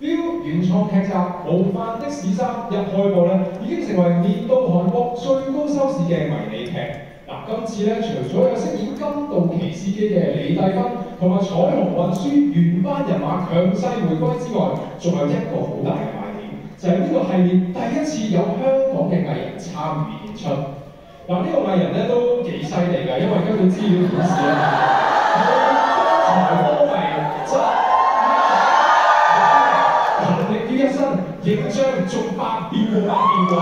Viu 原創劇集《模範的士三》一開播咧，已經成為年度韓國最高收視嘅迷你劇。嗱，今次咧除咗有飾演金道奇司機嘅李麗芬同埋彩虹運輸原班人馬強勢回歸之外，仲有一個好大嘅賣點，就係呢個系列第一次有香港嘅藝人參與演出。嗱，呢個藝人咧都幾犀利㗎，因為根據資料顯示咧，佢才華為勤力於一身，形象仲百變過百變過。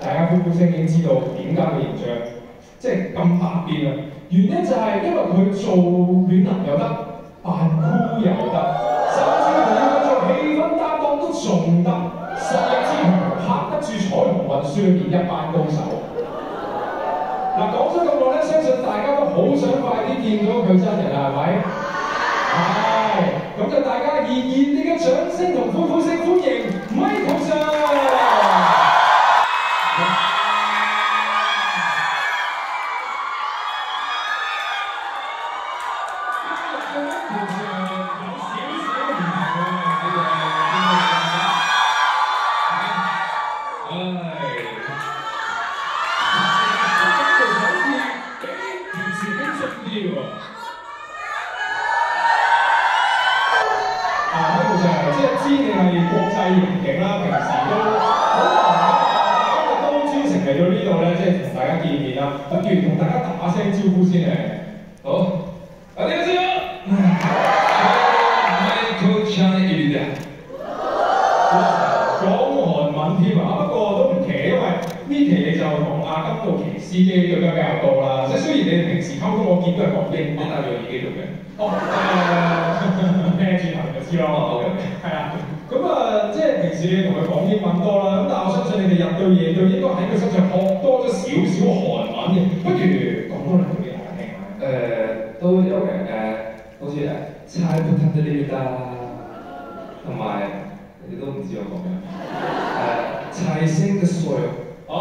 大家呼呼聲已經知道點解個形象即係咁百變啦。原因就係因為佢做暖男又得，扮酷又得，甚至乎要佢做氣氛擔當都仲得。實力之強，拍得住彩虹運輸裏面一班高手。嗱，講咗咁耐咧，相信大家都好想快啲見到佢真人啦，係咪？係，咁就大家以熱烈嘅掌聲同歡呼聲歡迎 Michael Sir。同大家打聲招呼先嚟。好，大家知啦。Michael Chan 입니다。講韓文添啊，不過都唔奇，因為呢期你就同阿金道奇司機對得比較多啦。即係雖然你哋平時溝通，我見都係講英文，戴住耳機做嘅。聽轉頭就知咯。係啊。咁即係平時你同佢講英文多啦，咁但係我相信你哋日對夜對應該喺佢身上學多咗少少韓文嘅，不如講多兩句俾大家聽下。都有嘅，好似잘 부탁드립니다，同埋你都唔知我講咩，잘생겼어요。咁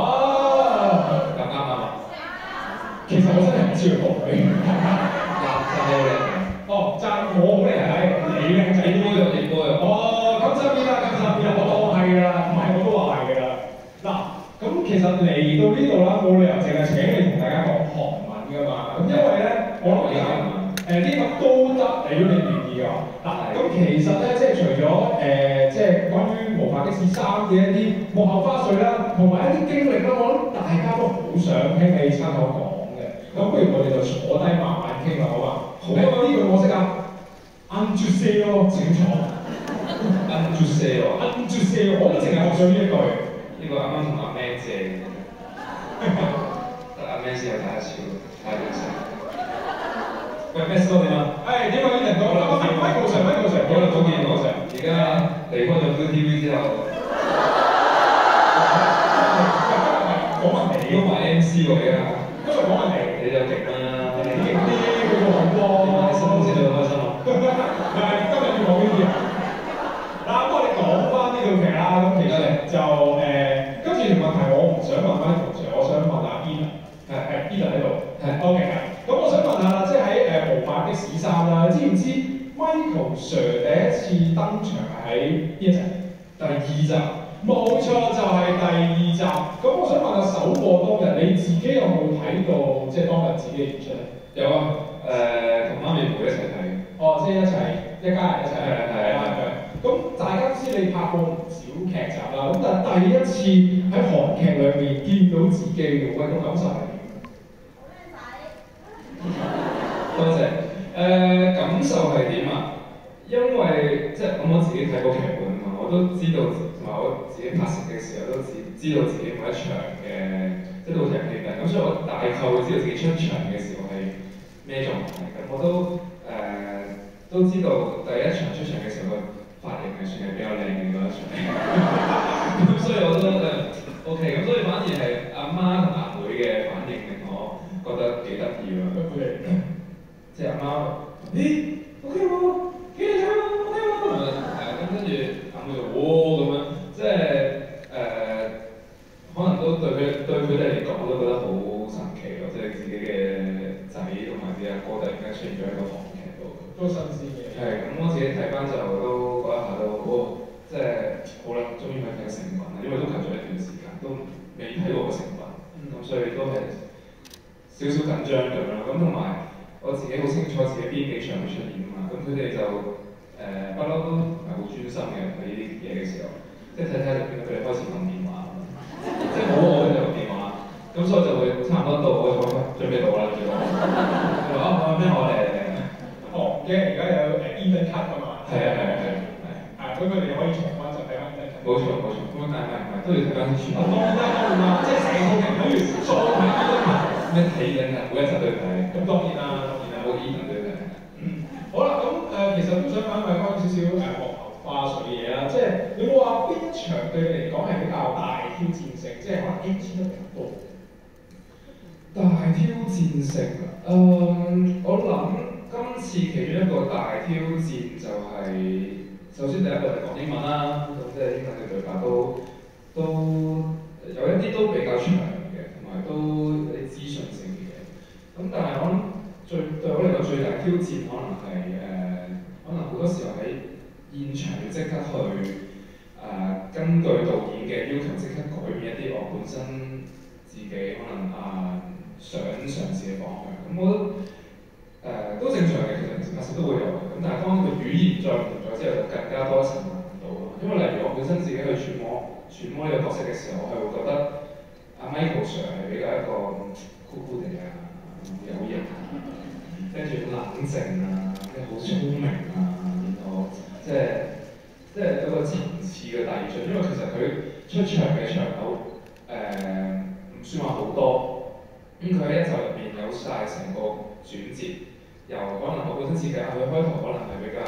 啱啊！其實我真係唔知佢講咩。讚我靚仔。讚我好靚仔，你靚仔啲咯，你多啊。我當係㗎啦，唔係我都話係㗎啦。嗱，咁其實嚟到呢度啦，冇理由淨係請你同大家講韓文㗎嘛。咁因為咧，我諗呢個都得，如果你願意嘅話。嗱，咁其實咧，即係除咗即係關於《模範的士三》嘅一啲幕後花絮啦，同埋一啲經歷啦，我諗大家都好想聽你親口講嘅。咁不如我哋就坐低慢慢傾啦，好嘛？好。呢句我識啊，안주세요請坐。안주세요，我都淨係學咗呢一句。呢個啱啱同阿 Man 借嘅，但阿 Man 先有睇得少，睇唔少。喂 ，Max 哥點啊？點解啲人講啦？Michael Sir，好啦，早見我Sir，而家離開咗 ViuTV 之後，講埋你，都埋 MC 喎而家。今日講埋你就勁啦，你勁啲，佢個好多。你心先最開心啊！係，今日要講呢啲啊。嗱，咁我哋講翻呢套劇啦，咁其實就跟住條問題我唔想問翻同學，我想問下 Eden 喺度，OK 係。咁我想問下啦，即係喺《模範的士三》啦，知唔知 Michael Sir 第一次登場係喺邊一集？第二集。冇錯，就係第二集。咁我想問下首播當日，你自己有冇睇到即係當日自己嘅演出咧？有啊，同媽咪妹一齊睇。即係一家人一齊。係。咁大家知你拍過唔少劇集啦，咁但係第一次喺韓劇裏面見到自己嘅，個感受係點？好靚仔。多謝。感受係點啊？因為即係我自己睇過劇本啊嘛，我都知道，同埋我自己拍攝嘅時候都知道自己每一場嘅即係到場戲嘅，咁所以我大概會知道自己出場嘅時候係咩狀態。咁我都知道第一場出場嘅時候個髮型係算係比較靚嘅嗰一場，咁所以我都OK，咁所以反而係阿媽同阿妹嘅反應令我覺得幾得意咯。即係阿媽，咦 OK 喎，幾靚仔喎 OK 喎，咁跟住阿妹就哇咁樣，即係可能都對佢哋嚟講都覺得好神奇咯，即係自己嘅仔同埋自己阿哥突然間出現咗喺個韓劇度，都新鮮嘅。係咁我自己睇翻就都嗰一下都，即係好啦，終於可以睇到成品啦，因為都隔咗一段時間，都未睇過個成品，咁所以都係少少緊張咁樣啦。咁同埋我自己好清楚自己邊幾場會出現啊嘛，咁佢哋就不嬲都唔係好專心嘅睇呢啲嘢嘅時候，即係睇睇就見到佢哋開始撳電話，即係冇我喺度撳電話，咁所以就會差唔多到我就準備到啦，叫我，佢話咩我哋。哦，嘅而家有Eden Cut 㗎嘛？係啊，咁佢哋可以重溫就睇翻 Eden Cut。冇錯，咁但係都要睇翻啲全部。當然啦，即係成套劇睇完再睇 Eden Cut。咩睇緊啊？每一集都要睇。咁當然啦，冇 Eden 都要睇。好啦，咁其實都想問一問關於少少幕後花絮嘅嘢啦，即係有冇話邊一場對你嚟講係比較大挑戰性，即係可能 NG 得比較多？大挑戰性啊！我諗今次其中一個大挑戰就係、首先第一個就講英文啦，咁即係英文嘅對白都有一啲都比較長嘅，同埋都有啲資訊性嘅嘢。咁但係我諗對我嚟講最大挑戰可能係可能好多時候喺現場要即刻去根據導演嘅要求即刻改變一啲我本身自己可能想嘗試嘅方向。咁我覺得都正常嘅，其實拍攝都會有嘅。咁但係當個語言再唔同咗之後，就更加多一層難度咯。因為例如我本身自己去揣摩呢個角色嘅時候，我係會覺得Michael Sir 係比較一個酷酷地有型跟住冷靜跟住好聰明然後即係有個層次嘅遞進。因為其實佢出場嘅場口唔算話好多。佢喺一集入面有晒成個轉折，由可能我本身設計佢開頭可能係比較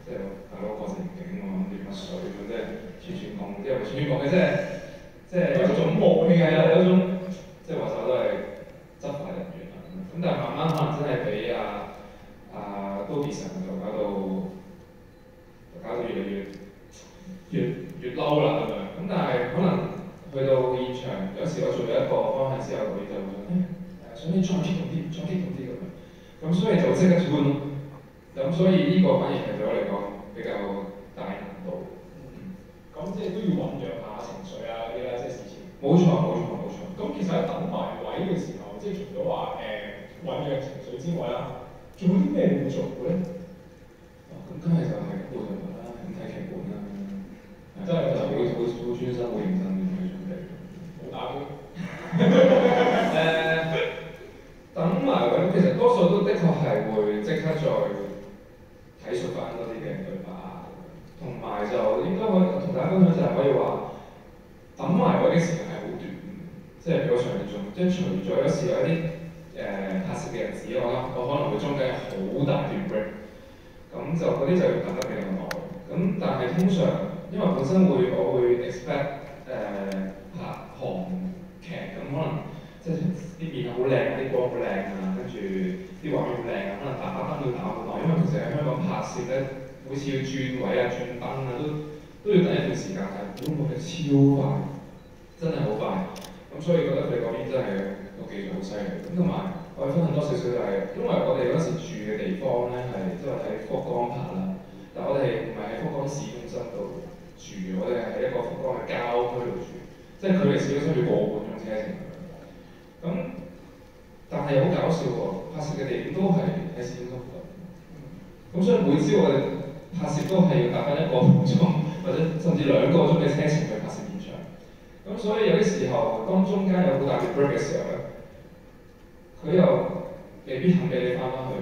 即係大佬過程景喎，咁啲乜水咁即係串講，即係唔串講嘅，即係有種武器係有種即係話晒都係執法人員啦。咁但係慢慢可能真係俾Dobby神就搞到越嬲啦咁樣。咁但係可能去到現場，有時我做咗一個方向之後，佢就會想你再激動啲咁樣。咁所以就即刻轉咯。咁所以呢個反而係對我嚟講比較大難度。咁即係都要醖釀下情緒嗰啲啦，即係事前。冇錯。咁其實喺等埋位嘅時候，即係除咗話醖釀情緒之外啦，仲有啲咩會做嘅咧？咁梗係就係顧場啦，咁睇劇本啦，真係就好專心、好認真咁去準備。冇打機。等埋位，其實多數都的確係會即刻再睇述翻多啲嘅對白，同埋就應該可以同大家分享就係可以話，等埋位嘅時間係好短，即係比我想象中，即係除咗有時有一啲拍攝嘅日子，我可能會中間有好大段 break， 咁就嗰啲就要等得比較耐。咁但係通常因為本身我會 expect 拍韓劇咁可能。即係啲面好靚，啲光好靚跟住啲畫面好靚可能打燈要打好耐，因為其實喺香港拍攝咧，每次要轉位轉燈都要等一段時間嘅，咁我哋超快，真係好快。咁所以覺得佢哋嗰邊真係個技術好犀利。咁同埋我哋分享多少少就係，因為我哋嗰時住嘅地方咧係即係喺福岡拍啦，但我哋唔係喺福岡市中心度住，我哋係喺一個福岡嘅郊區度住，即係距離市中心要個半鐘車程。咁，但係好搞笑喎！拍攝嘅地點都係喺市中心附近。咁所以每朝我哋拍攝都係要搭翻1個半鐘，或者甚至2個鐘嘅車程去拍攝現場。咁所以有啲時候，當中間有好大嘅 break 嘅時候咧，佢又未必肯俾你翻去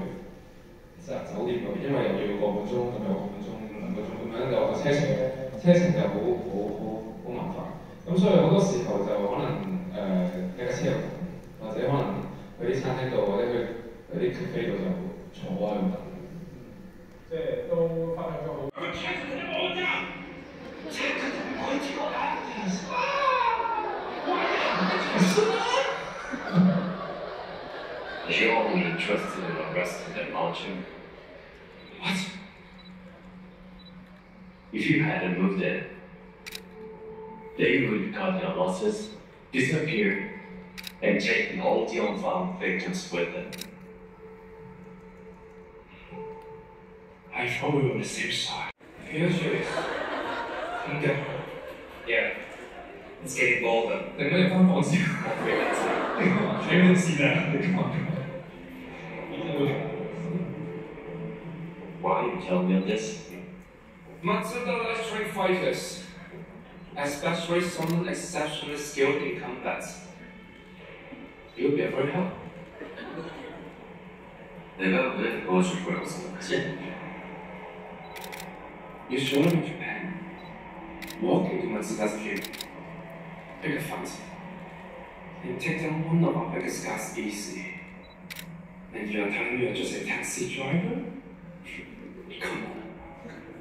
酒店嗰邊，因為又要個半鐘，咁又個半鐘、2個鐘咁樣，就車程就好麻煩。咁所以好多時候就可能喺架車度。或者可能去啲餐廳度，或者去啲 cafe 度就坐喺度等。即係都分享咗好。You only trusted and arrested them, aren't you? What? If you hadn't moved in, they would cut your losses, disappear, and taking all the unfound victims with them. I thought we were on the same side. Feel serious. 點解？ Yeah. It's getting bolder. 定咩翻房先？我俾你知。你冇事啊？你講。Why you tell me this? Matsuda likes trained fighters, especially someone exceptionally skilled in combat. You'll be afraid of? 내가 왜 도와줄 거라고 생각하지? You showed him in Japan. Walk into Matsuda's gym. Pick a fight. And take down one of our biggest guys easy. And you're telling me you're just a taxi driver? Come on.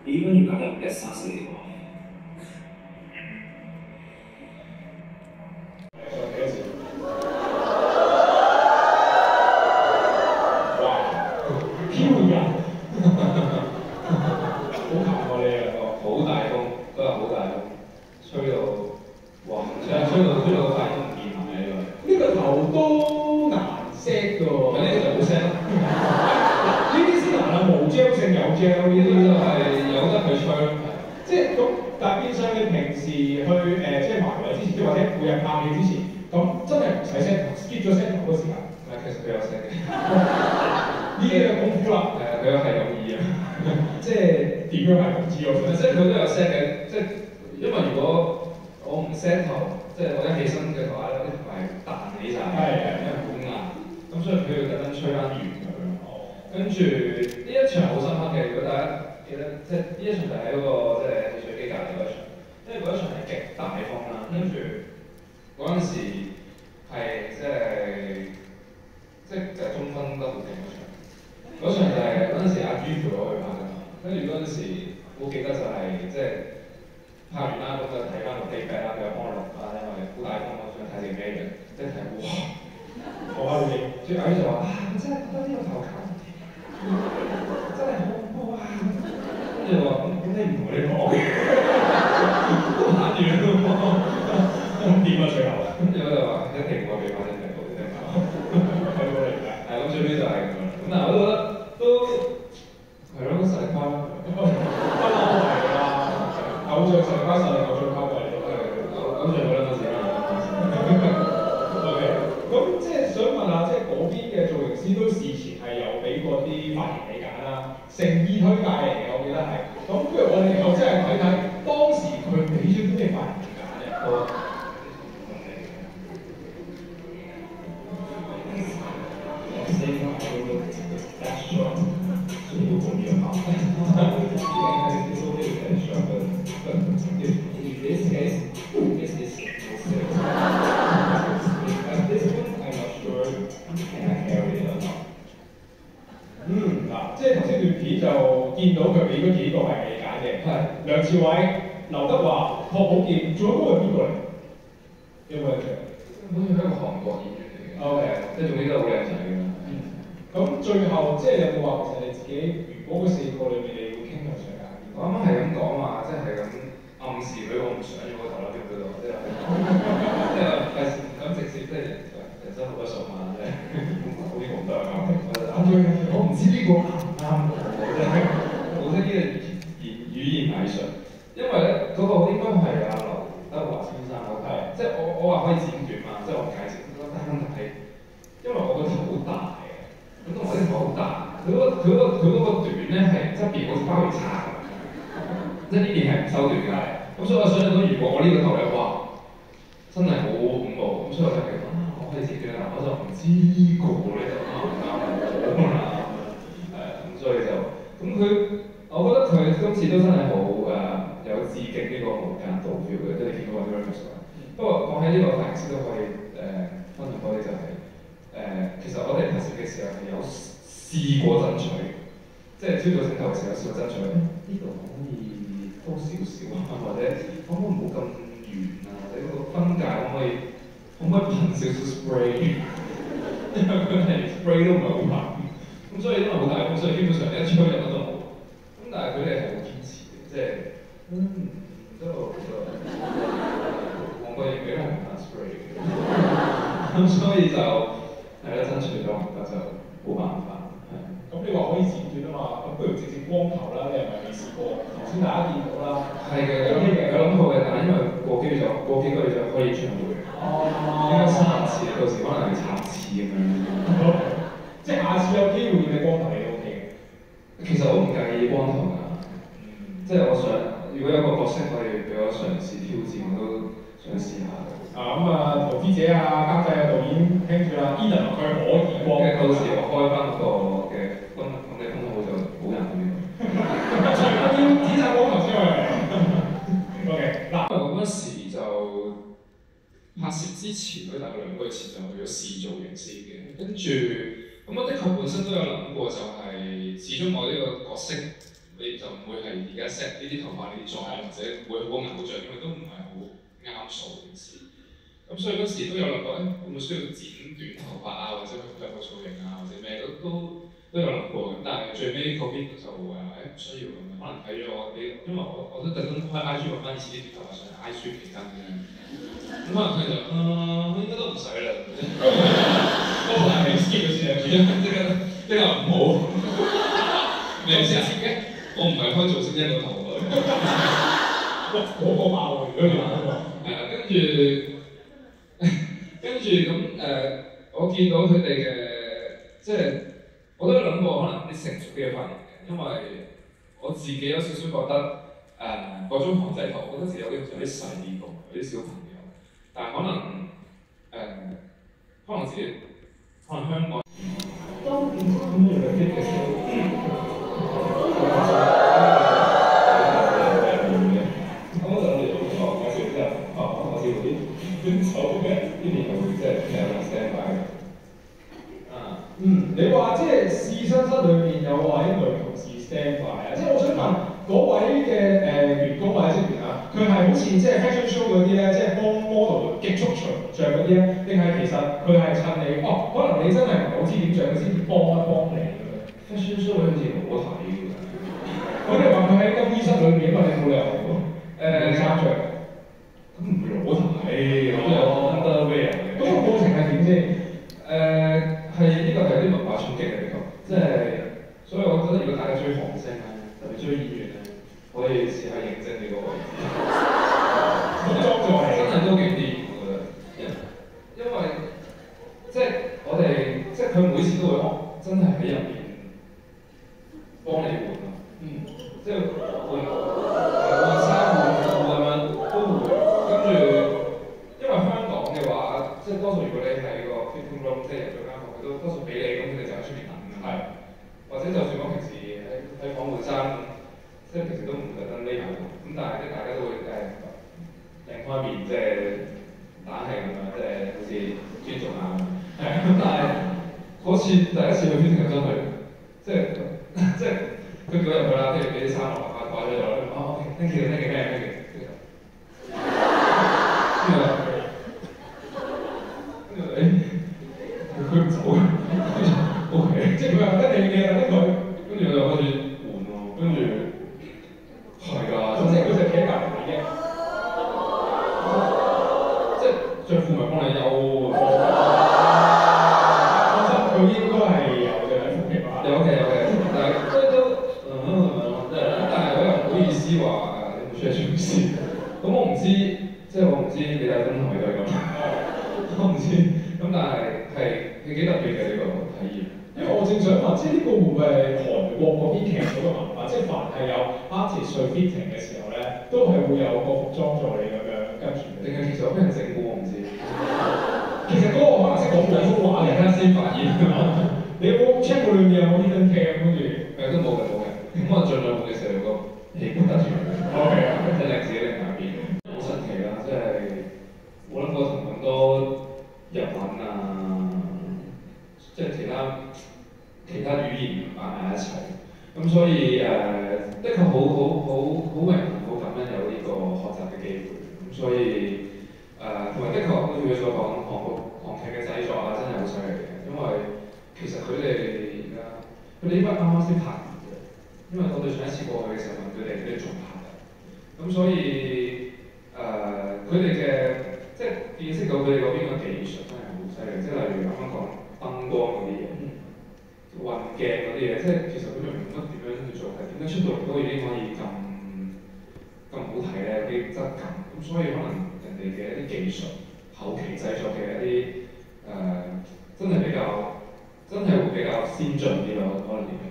Even you gotta get something off. 光頭啦，你係咪未試過？頭先大家見到啦，係嘅，有諗過嘅，但係因為過幾個月就開演唱會，應該3次，到時可能係3次咁樣。即係下次有機會見你光頭你都 OK 嘅。其實我唔介意光頭㗎，即係我想，如果有個角色可以俾我嘗試挑戰，我都想試下。投資者啊、監製啊、導演聽住啦 ，Eden 佢可以光。到時我開翻嗰個嘅公你公號就冇人去。除咗要指晒光頭之外，OK 嗱，我嗰陣時就拍攝之前咧，大概2個月前就去咗試造型先嘅，跟住咁我的確本身都有諗過，就係始終我呢個角色你就唔會係而家 set 呢啲頭髮呢啲妝，或者會好偶像，因為都唔係好啱數件事。咁所以嗰時都有諗過，會唔會需要剪短頭髮啊，或者去配合個造型啊，或者咩都有諗過嘅。但係最尾嗰邊就唔需要咁樣，可能睇咗我啲，因為我都特登開 IG 揾翻以前啲短頭髮上 IG 期間嘅。咁可能佢就應該都唔使啦，都係未 skip 嘅先啊，即刻唔好。你有時嘅，我唔係開造型一個頭嘅。嗰個爆喎，如果你話嗰個。係啊，跟住咁我見到佢哋嘅，即係我都有諗過可能啲成熟啲嘅髮型嘅，因為我自己有少少覺得嗰種韓仔頭，我覺得自己有啲細個，有啲小朋友，但係可能自己可能香港當變咗咁樣嘅嘅時候，咁我就諗住做介紹之後，我試啲。手嘅呢邊會即係有 stand by 你話即係試身室裏面有位女同事 stand by 啊，即係我想問嗰位嘅員工或者職員啊，佢係好似即係 fashion show 嗰啲咧，即係幫 model 極速着嗰啲咧，定係其實佢係趁你可能你真係唔係好知點着，佢先至幫一幫你咁樣。fashion show 好似冇得睇㗎。咁你話佢喺更衣室裏面，因為你冇理由衫着。咁唔會攞睇，咁有 underwear 嘅。嗰個過程係點先？係呢個係啲文化衝擊嘅，的確，即係，所以我覺得如果大家追韓星咧，特別追演員咧，可以試下認真呢個位置。裝作係真係都幾掂，我覺得，因為即係我哋，即係佢每次都會真係喺入面幫你換啊。即係換衫換褲咁樣都會。跟住，因為香港嘅話，即係多數如果你喺個 fitting room，即係入咗間房，佢都多數俾你，咁佢哋就喺出面等㗎。係。或者就算我平時喺房換衫咁，即係平時都唔特登匿埋度，咁但係即係大家都會擰開面，即係打氣咁樣，即係好似尊重下。係。咁但係嗰次第一次去 fitting 入咗去，即係佢叫我入去啦，跟住俾啲衫我掛咗咗，thank you，咩？佢唔走，OK，即係佢又跟你嘅，跟佢，跟住我就開始換喎，跟住係㗎，即係佢就企喺隔離嘅，即係着褲咪幫你休。放心，佢應該係有嘅喺附近啊。有嘅，但係即係都但係我又唔好意思話你冇出嚟做事，咁我唔知，即係我唔知李大東係咪都係咁，我唔知。咁但係幾特別嘅呢個體驗，因為我正想問，即係呢個會唔會係韓國嗰邊劇組嘅文化？即係凡係有 artist 去 fitting 嘅時候咧，都係會有個服裝助理咁樣跟住。定係其實有俾人整過我唔知。其實嗰個可能識講普通話嘅，而家先發現。你有冇 check 過裏面有冇 hidden cam 跟住？都冇嘅。咁我盡量冇嘅時候個氣管突住。OK， 即係令自己另一邊。好神奇啦，即係冇諗過同咁多日文啊，即係其他語言擺埋一齊，咁所以的確好榮幸、好感恩有呢個學習嘅機會，咁所以同埋的確好似佢所講，韓劇嘅製作啊，真係好犀利嘅，因為其實佢哋應該啱啱先拍完嘅，因為我對上一次過去嘅時候問佢哋仲拍嘅，咁所以佢哋嘅即係見識到佢哋嗰邊嘅技術真係好犀利，即係例如啱啱講燈光嗰啲嘢、運鏡嗰啲嘢，即係其實佢哋唔明乜點樣去做，係點樣點解出到嚟都已經可以咁好睇咧？有啲質感，咁所以可能人哋嘅一啲技術、後期製作嘅一啲真係會比較先進啲咯，可能認為。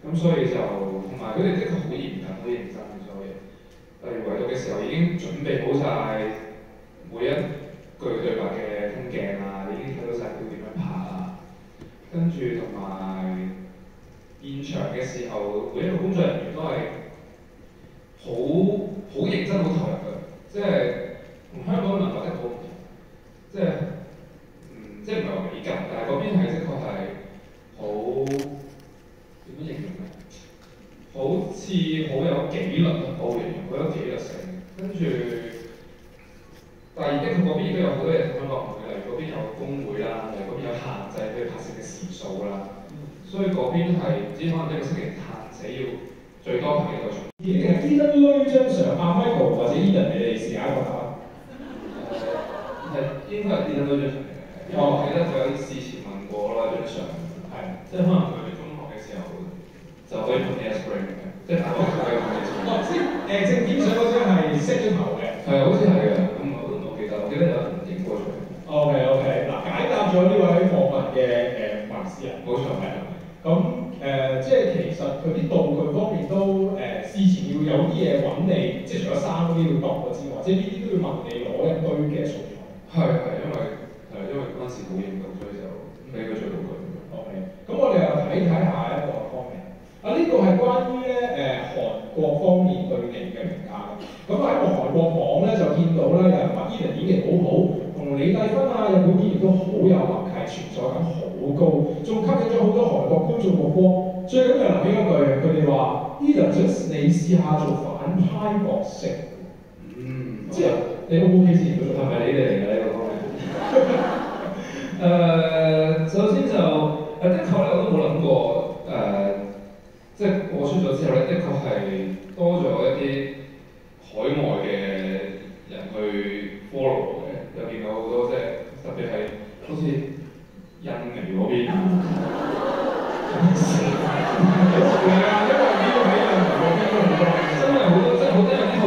咁所以就同埋佢哋的確好嚴謹、好認真嘅所有嘢。例如圍讀嘅時候已經準備好晒每一句對白嘅分鏡啊，已經睇到晒佢點樣拍啊。跟住同埋現場嘅時候，每一個工作人員都係好認真、好投入嘅，即係同香港嘅文化的確好唔同。即係即係唔係話比較，但係嗰邊係的確係好點樣形容咧？好似好有紀律啊！我形容好有紀律性。跟住，但係的確嗰邊亦都有好多嘢同香港唔同，例如嗰邊有工會啦，例如嗰邊有限制佢拍攝嘅時數啦。所以嗰邊係唔知可能一個星期限死要最多拍幾個鐘。已經係 Eden 攞張相，阿 Michael 或者 Eden 你哋試下一個答。係應該係 Eden 攞張相嚟嘅，因為我記得佢有事前問過啦張相，係即係可能佢哋中學嘅時候就可以拍 Airspring 嘅，即係大學就可以拍 Airspring。正片相嗰張係識咗頭嘅。係啊，好似係嘅，咁我記得有人影過出嚟。OK， 嗱解答咗呢位網民嘅文字人，冇錯係。咁即係其實佢啲道具方面都事前要有啲嘢揾你，即係除咗衫嗰啲要度過之外，即係呢啲都要問你攞一堆嘅素材。係，因為嗰陣時冇影到，所以就俾佢做道具。OK，咁我哋又睇下一個方面。呢個係關於咧韓國方面對你嘅評價。咁喺個韓國網咧就見到咧有人話Eden演技好好，同李麗芬啊日本演員都好有默契，存在感好高，仲吸引咗好多韓國觀眾目光。最緊要諗起一句，佢哋話Eden你試下做反派角色。即係你 OK 先，係咪你哋嚟嘅呢個方面？首先就的確咧，我都冇諗過即係播出咗之後咧，的確係多咗一啲海外嘅人去 follow 嘅，又見到好多即係特別係好似印尼嗰邊，係啊，因為呢個喺印尼嗰邊都好多，真係好多，即係好多人呢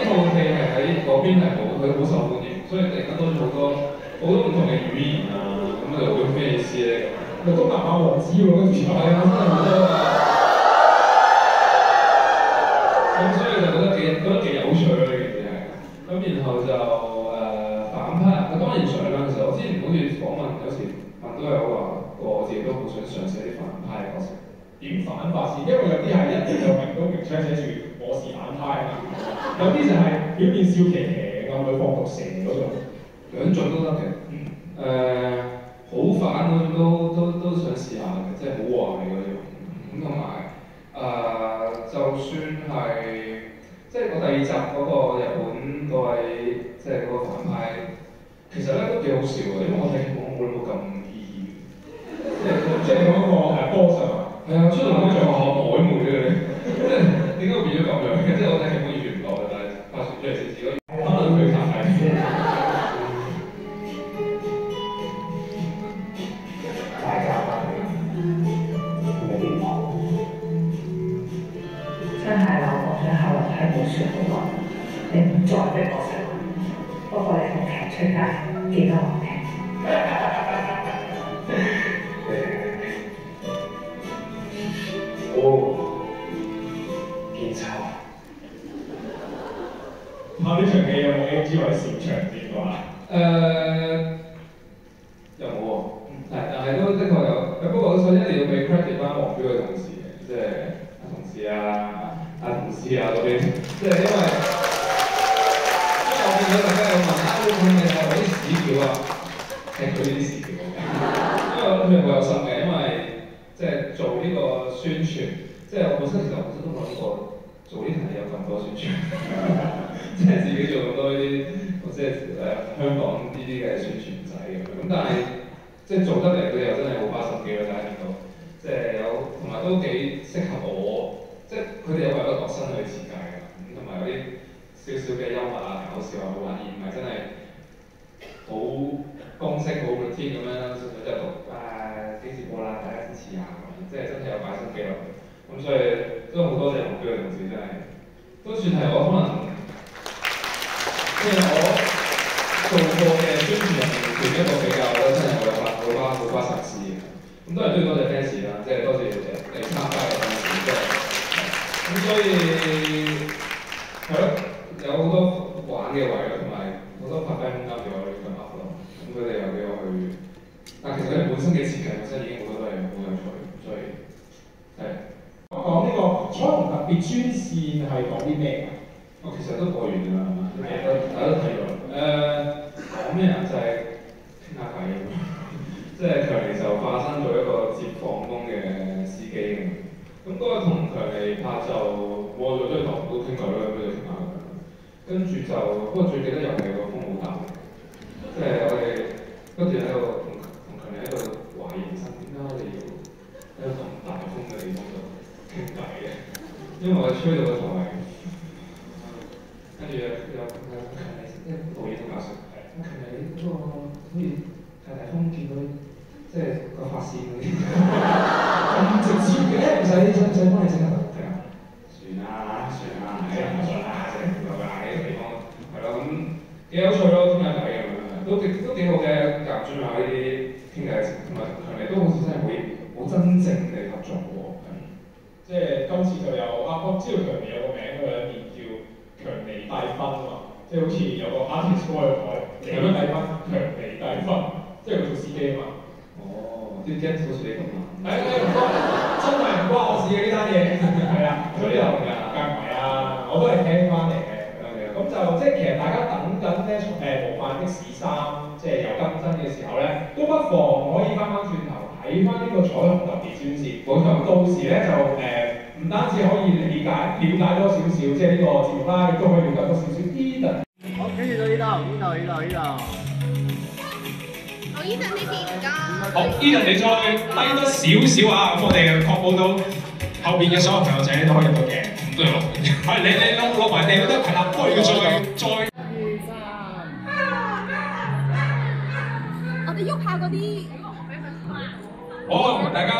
套戲係喺嗰邊係好受歡迎，所以突然間多咗好多唔同嘅語言啊，咁就會咩意思咧？咪東南亞王子喎，跟住係啊，真係好多啊！咁所以就覺得幾有趣咯呢件事係。咁然後就反派，當然想啦。其實我之前好似訪問有時問都有話過，我自己都好想嘗試啲反派嘅角色。點反法先？因為有啲係一定就明刀明槍寫住我是反派啊，有啲就係表面笑騎騎咁去放毒蛇嗰種，兩種都得嘅。好反嗰種都想試下嘅，即係好壞嗰種。咁同埋就算係即係我第二集嗰個日本嗰位即係嗰個反派，其實咧都幾好笑嘅，因為我睇劇本冇諗到咁意義，即係嗰個波神啊，係啊，出嚟好似學曖昧嘅你，即係點解會變咗咁樣嘅？即係我睇劇本完全唔落嘅，但係拍出嚟先知嗰可能佢太真係啦，我想後來睇冇説好耐，你唔再逼我食，不過你同劇出街記得我聽。見醜。拍呢場戲有冇 NG 或者笑場啲啩？又冇喎，但係都的確有。不過首先一定要俾 credit 翻黃標嘅同事嘅，即係同事啊、同事啊嗰邊，即係因為我見到大家有問會唔會係我啲屎橋啊？係佢啲屎橋嘅，因為我諗佢好有心嘅，因為即係做呢個宣傳，即係我本身都冇諗過做呢題有咁多宣傳，即係自己做咁多呢啲，即係香港呢啲嘅宣傳仔咁但係即係做得嚟佢哋又真係好花心機咯，大家見到，即係有同埋都幾適合我，即係佢哋有為咗度身去設計嘅，同埋有啲少少嘅幽默啊、搞笑啊、好玩，而唔係真係好公式、好 routine 咁樣，純粹就讀幾時播啦，大家支持下咁樣，即係真係有擺心機落去。咁所以都好多謝黃標嘅陣時真係都算係我可能即係我做過嘅宣傳入面一個比較真係我有好花心思嘅。咁都係都要多謝 fans 啦，即係多謝你參加嘅 fans， 即係咁所以係咯，有好多玩嘅位咯，同埋好多發揮空間俾我哋去 up 咯。咁佢哋又俾我去，但其實佢哋本身嘅設計本身已經好多都係好有趣，所以係。講呢個彩虹特別專線係講啲咩㗎？我其實都播完㗎啦，大家都睇咗。講咩啊？就係傾下偈咁。即係強尼就化身做一個接放工嘅司機咁。咁嗰日同強尼拍就過咗都係同都傾偈咯，咁就傾下咁。跟住就不過最記得又係個風好大，即係我哋不斷喺度同強尼喺度懷疑身，點解我哋要喺個咁大風嘅地方度傾偈嘅？因為我哋吹到個台，跟住又強尼即係導演都搞笑，強尼嗰個好似大風見到。即係個髮線嗰啲咁直接嘅，唔使幫你整得係啊，算啦，係啊，唔信啦，即係有㗎，喺呢個地方係咯，咁幾有趣咯，傾下偈咁樣，都幾好嘅，夾住下呢啲傾偈嘅情況，同埋強尼都好似真係會好真正地合作喎，即係今次就有我知道強尼有個名佢有一面叫強尼大分啊嘛，即係好似有個 artist 嗰個台，嚟咗大分，強尼大分，即係佢做司機啊嘛。啲 get 好似你咁啊！唔關，真係唔關我事嘅呢單嘢，係啦，嗰啲又唔係啊，我都係聽翻嚟嘅。咁就即係其實大家等緊咧無限的士3即係有更新嘅時候咧，都不妨可以翻轉頭睇翻呢個彩虹特別專線。冇錯，到時咧就唔單止可以了解多少少即係呢個節目啦，亦都可以了解多少少 Eden。好，跟住到呢度。Eden 呢邊唔該。好 ，Eden 你再低多少少啊？咁我哋確保到後邊嘅所有朋友仔都可以入到鏡，咁都要落。係你落埋地都得，係啦，不過要再。我哋喐下嗰啲。好，大家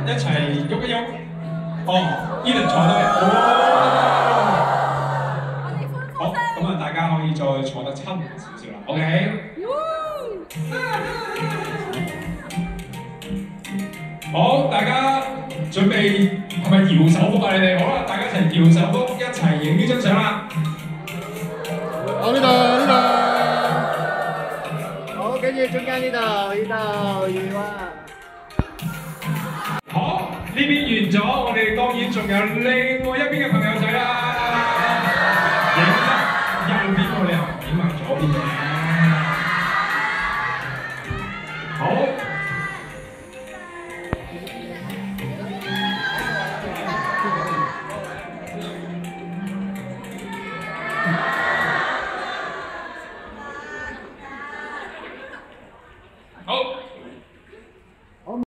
一齊喐一喐。Eden 坐得。好，咁啊，大家可以再坐得親少少啦。OK。好，大家準備係咪搖手幅啊？你哋好啦，大家一齊搖手幅，一齊影呢張相啦。好，呢度。好，跟住中間呢度，預啊。好，呢邊完咗，我哋當然仲有另外一邊嘅朋友。